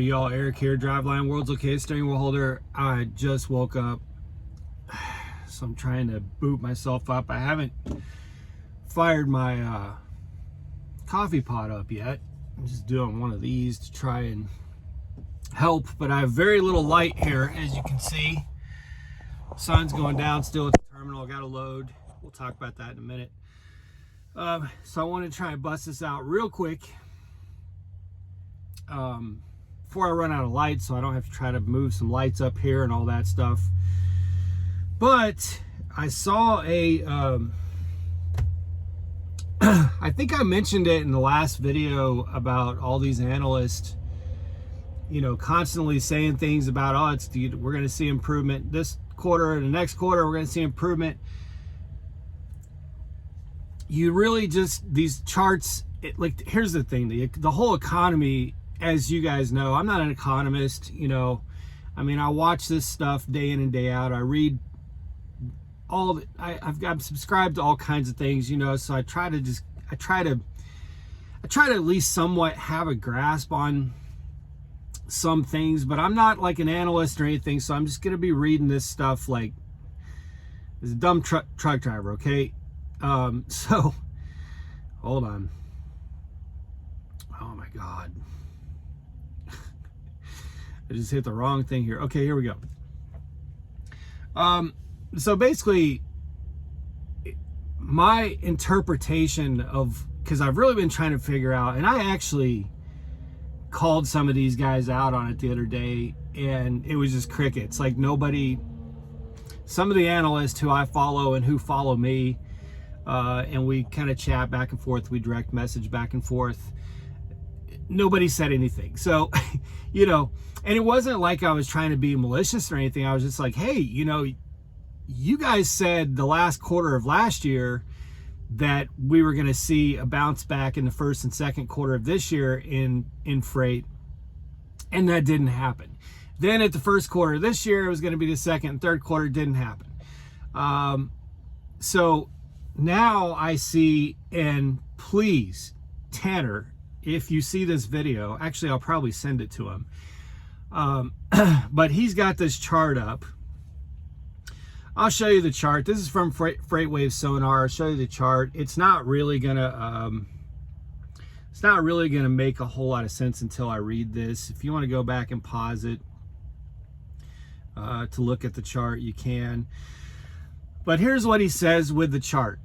Howdy y'all, Eric here, Driveline World's okay steering wheel holder. I just woke up, so I'm trying to boot myself up. I haven't fired my coffee pot up yet. I'm just doing one of these to try and help, but I have very little light here, as you can see. Sun's going down still at the terminal. I got to load. We'll talk about that in a minute. So I want to try and bust this out real quick before I run out of lights, so I don't have to try to move some lights up here and all that stuff. But I saw a I think I mentioned it in the last video about all these analysts, you know, constantly saying things about, oh, we're going to see improvement this quarter and the next quarter we're going to see improvement. You really just, these charts, like, here's the thing, the whole economy, as you guys know, I'm not an economist, you know. I mean, I watch this stuff day in and day out. I read all, I'm subscribed to all kinds of things, you know, so I try to at least somewhat have a grasp on some things, but I'm not like an analyst or anything, so I'm just going to be reading this stuff like this dumb truck driver, okay? So, hold on. Oh my God. I just hit the wrong thing here. Okay, here we go. So basically, my interpretation of, because I've really been trying to figure out, and I actually called some of these guys out on it the other day, and it was just crickets. Like, nobody, some of the analysts who I follow and who follow me, and we kind of chat back and forth, we direct message back and forth, nobody said anything. So, you know, and it wasn't like I was trying to be malicious or anything. I was just like, hey, you know, you guys said the last quarter of last year that we were going to see a bounce back in the first and second quarter of this year in freight, and that didn't happen. Then at the first quarter of this year, it was going to be the second and third quarter. It didn't happen. So now I see, and please, Tanner, if you see this video, actually, I'll probably send it to him. But he's got this chart up. I'll show you the chart. This is from FreightWave Sonar. I'll show you the chart. It's not really gonna make a whole lot of sense until I read this. If you want to go back and pause it to look at the chart, you can. But here's what he says with the chart.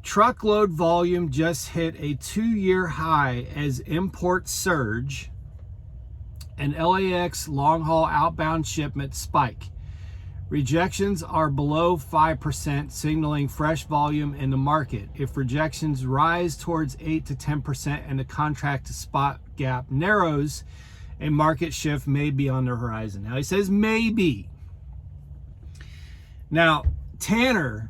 Truckload volume just hit a 2-year high as imports surge and LAX long-haul outbound shipments spike. Rejections are below 5%, signaling fresh volume in the market. If rejections rise towards 8 to 10% and the contract to spot gap narrows, a market shift may be on the horizon. Now he says maybe. Now, Tanner,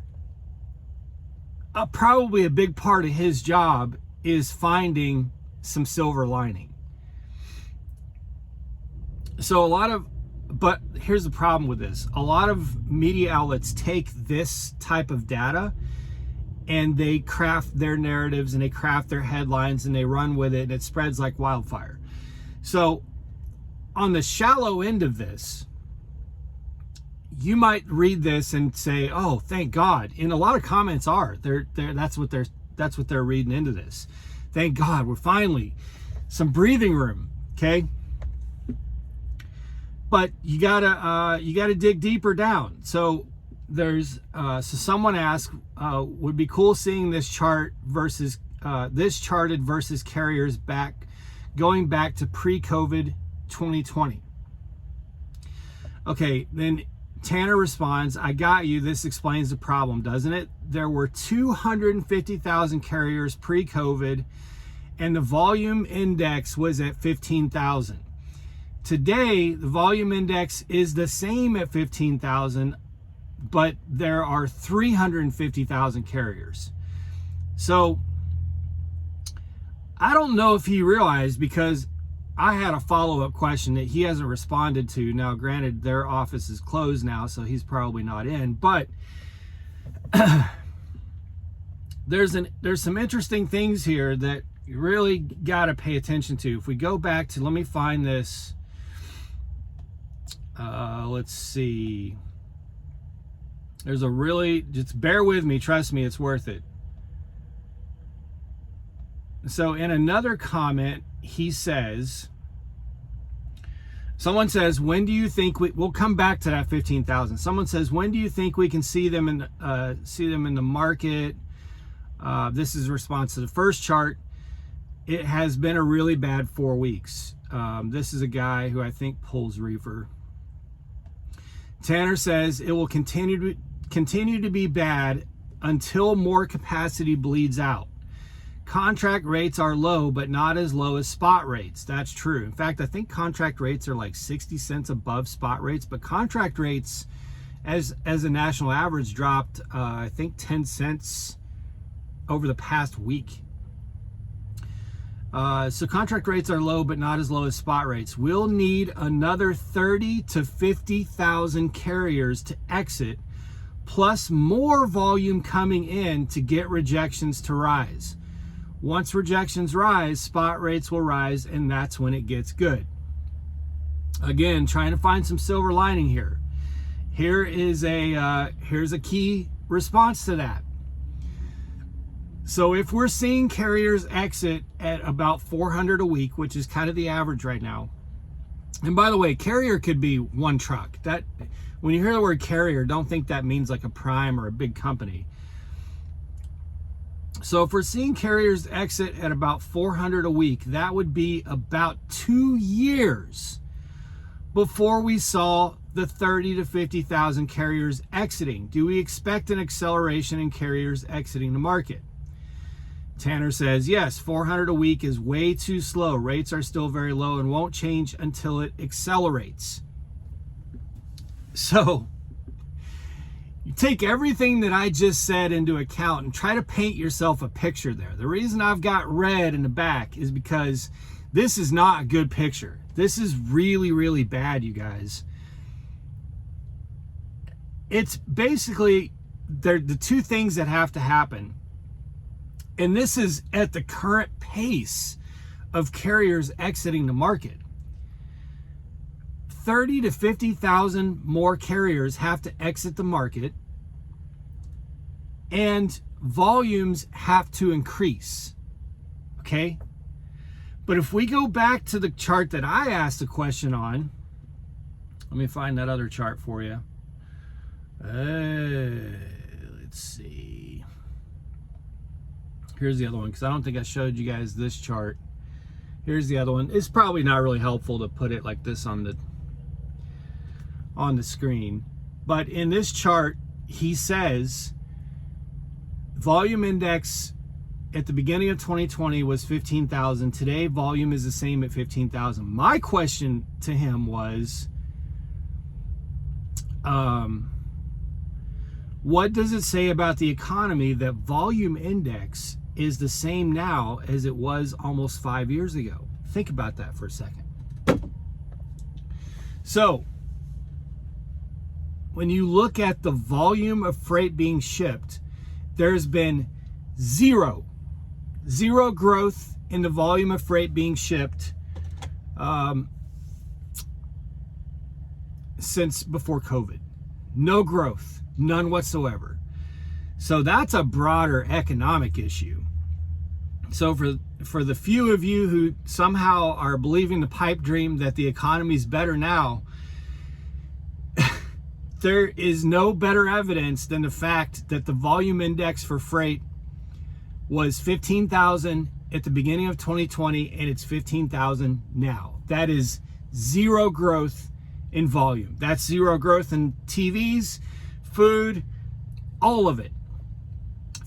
probably a big part of his job is finding some silver lining. So but here's the problem with this. A lot of media outlets take this type of data and they craft their narratives and they craft their headlines and they run with it, and it spreads like wildfire. So on the shallow end of this, you might read this and say, oh, thank God. And a lot of comments are, that's what they're reading into this. Thank God, we're finally some breathing room, okay? But you gotta dig deeper down. So there's so someone asked, would be cool seeing this chart versus this charted versus carriers going back to pre-COVID 2020. Okay, then Tanner responds, I got you. This explains the problem, doesn't it? There were 250,000 carriers pre-COVID, and the volume index was at 15,000. Today, the volume index is the same at 15,000, but there are 350,000 carriers. So I don't know if he realized, because I had a follow-up question that he hasn't responded to. Now, granted, their office is closed now, so he's probably not in, but there's some interesting things here that you really got to pay attention to. If we go back to, let me find this. Let's see. There's a really, just bear with me, trust me, it's worth it. So in another comment, he says, someone says, when do you think we'll come back to that 15,000. Someone says, when do you think we can see them in the market? This is a response to the first chart. It has been a really bad 4 weeks. This is a guy who I think pulls reefer. Tanner says it will continue to be bad until more capacity bleeds out. Contract rates are low, but not as low as spot rates. That's true. In fact, I think contract rates are like 60 cents above spot rates, but contract rates as a national average dropped, I think 10 cents over the past week. So contract rates are low, but not as low as spot rates. We'll need another 30 to 50,000 carriers to exit, plus more volume coming in to get rejections to rise. Once rejections rise, spot rates will rise, and that's when it gets good. Again, trying to find some silver lining here. Here's a key response to that. So if we're seeing carriers exit at about 400 a week, which is kind of the average right now. And by the way, carrier could be one truck. That when you hear the word carrier, don't think that means like a prime or a big company. So if we're seeing carriers exit at about 400 a week, that would be about 2 years before we saw the 30 to 50,000 carriers exiting. Do we expect an acceleration in carriers exiting the market? Tanner says, yes, 400 a week is way too slow. Rates are still very low and won't change until it accelerates. So you take everything that I just said into account and try to paint yourself a picture there. The reason I've got red in the back is because this is not a good picture. This is really, really bad, you guys. It's basically the two things that have to happen. And this is at the current pace of carriers exiting the market. 30 to 50,000 more carriers have to exit the market, and volumes have to increase. Okay? But if we go back to the chart that I asked a question on, let me find that other chart for you. Let's see. Here's the other one, because I don't think I showed you guys this chart. Here's the other one. It's probably not really helpful to put it like this on the screen. But in this chart, he says volume index at the beginning of 2020 was 15,000. Today, volume is the same at 15,000. My question to him was, what does it say about the economy that volume index is the same now as it was almost 5 years ago? Think about that for a second. So, when you look at the volume of freight being shipped, there's been zero growth in the volume of freight being shipped since before COVID. No growth, none whatsoever. So that's a broader economic issue. So for the few of you who somehow are believing the pipe dream that the economy's better now, there is no better evidence than the fact that the volume index for freight was 15,000 at the beginning of 2020, and it's 15,000 now. That is zero growth in volume. That's zero growth in TVs, food, all of it.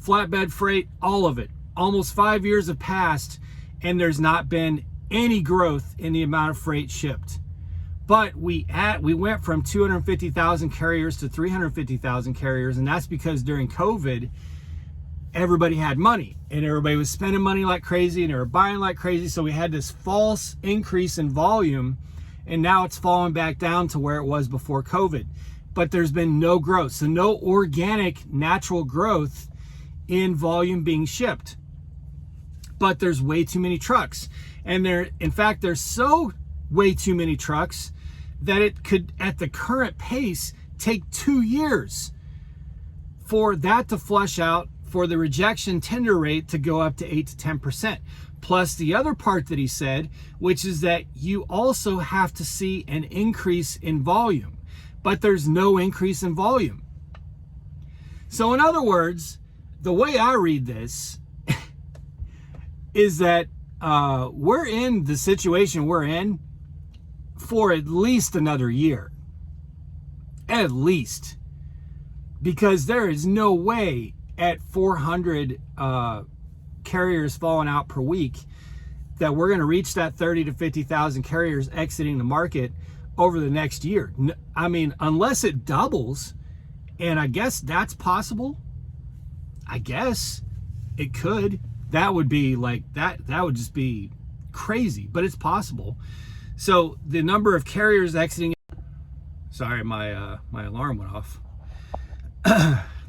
Flatbed freight, all of it. Almost 5 years have passed, and there's not been any growth in the amount of freight shipped. But we went from 250,000 carriers to 350,000 carriers, and that's because during COVID, everybody had money, and everybody was spending money like crazy, and they were buying like crazy, so we had this false increase in volume, and now it's fallen back down to where it was before COVID. But there's been no growth, so no organic, natural growth in volume being shipped. But there's way too many trucks, and in fact, there's so way too many trucks that it could, at the current pace, take 2 years for that to flush out, for the rejection tender rate to go up to 8 to 10%. Plus the other part that he said, which is that you also have to see an increase in volume, but there's no increase in volume. So in other words, the way I read this is that we're in the situation we're in for at least another year. At least. Because there is no way at 400 carriers falling out per week that we're going to reach that 30 to 50,000 carriers exiting the market over the next year. I mean, unless it doubles, and I guess that's possible. I guess it could. That would be like, that would just be crazy, but it's possible. So the number of carriers exiting, sorry, my alarm went off.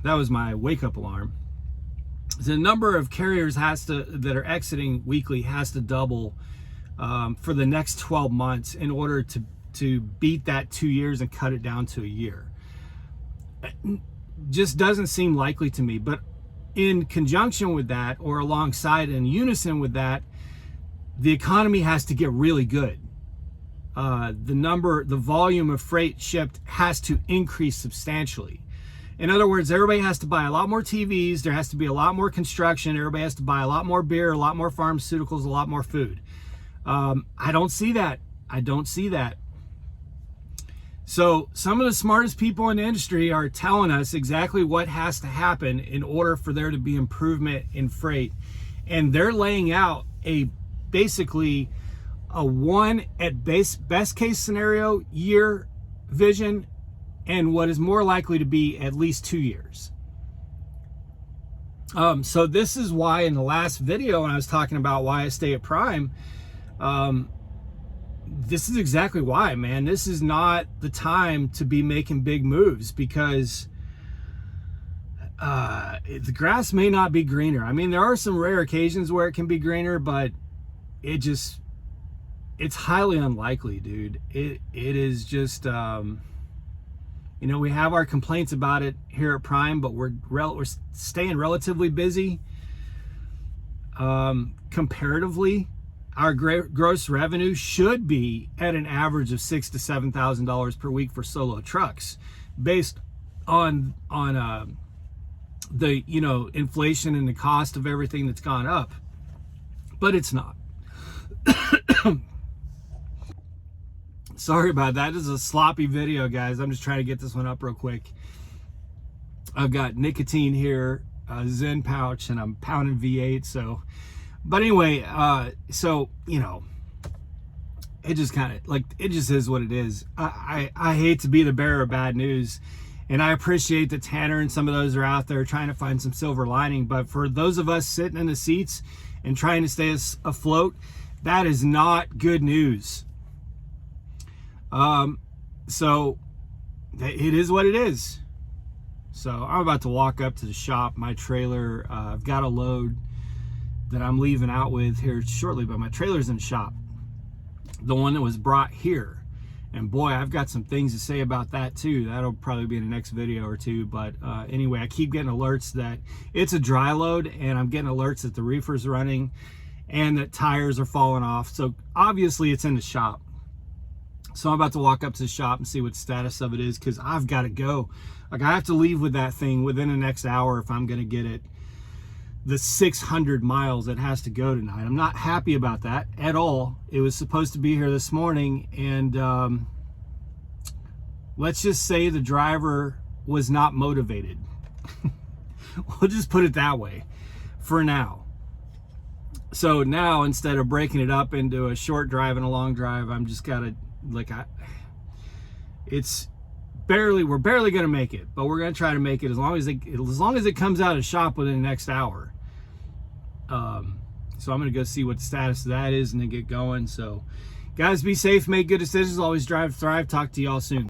That was my wake up alarm. The number of carriers that are exiting weekly has to double for the next 12 months in order to beat that 2 years and cut it down to a year. Just doesn't seem likely to me. But in conjunction with that, or alongside in unison with that, the economy has to get really good. The volume of freight shipped has to increase substantially. In other words, everybody has to buy a lot more TVs. There has to be a lot more construction. Everybody has to buy a lot more beer, a lot more pharmaceuticals, a lot more food. I don't see that. I don't see that. So some of the smartest people in the industry are telling us exactly what has to happen in order for there to be improvement in freight. And they're laying out basically a one at best case scenario year vision, and what is more likely to be at least 2 years. So this is why in the last video, when I was talking about why I stay at Prime, this is exactly why, man. This is not the time to be making big moves, because the grass may not be greener. I mean, there are some rare occasions where it can be greener, but it's highly unlikely, dude. It is just, you know, we have our complaints about it here at Prime, but we're staying relatively busy. Comparatively, our gross revenue should be at an average of $6,000 to $7,000 per week for solo trucks, based on the, you know, inflation and the cost of everything that's gone up. But it's not. Sorry about that. This is a sloppy video, guys. I'm just trying to get this one up real quick. I've got nicotine here, a Zen pouch, and I'm pounding V8. So, but anyway, so, you know, it just kind of, like, it just is what it is. I hate to be the bearer of bad news, and I appreciate that Tanner and some of those are out there trying to find some silver lining. But for those of us sitting in the seats and trying to stay afloat, that is not good news. So it is what it is. So I'm about to walk up to the shop. My trailer, I've got a load that I'm leaving out with here shortly, but my trailer's in the shop, the one that was brought here. And boy, I've got some things to say about that too. That'll probably be in the next video or two. But anyway, I keep getting alerts that it's a dry load, and I'm getting alerts that the reefer's running and that tires are falling off. So obviously it's in the shop. So I'm about to walk up to the shop and see what the status of it is, because I've got to go. Like, I have to leave with that thing within the next hour if I'm going to get it the 600 miles it has to go tonight. I'm not happy about that at all. It was supposed to be here this morning, and let's just say the driver was not motivated. We'll just put it that way for now. So now, instead of breaking it up into a short drive and a long drive, I'm just gotta, like, we're barely gonna make it, but we're gonna try to make it as long as it comes out of shop within the next hour. So I'm gonna go see what the status of that is and then get going. So guys, be safe, make good decisions, always drive, thrive. Talk to y'all soon.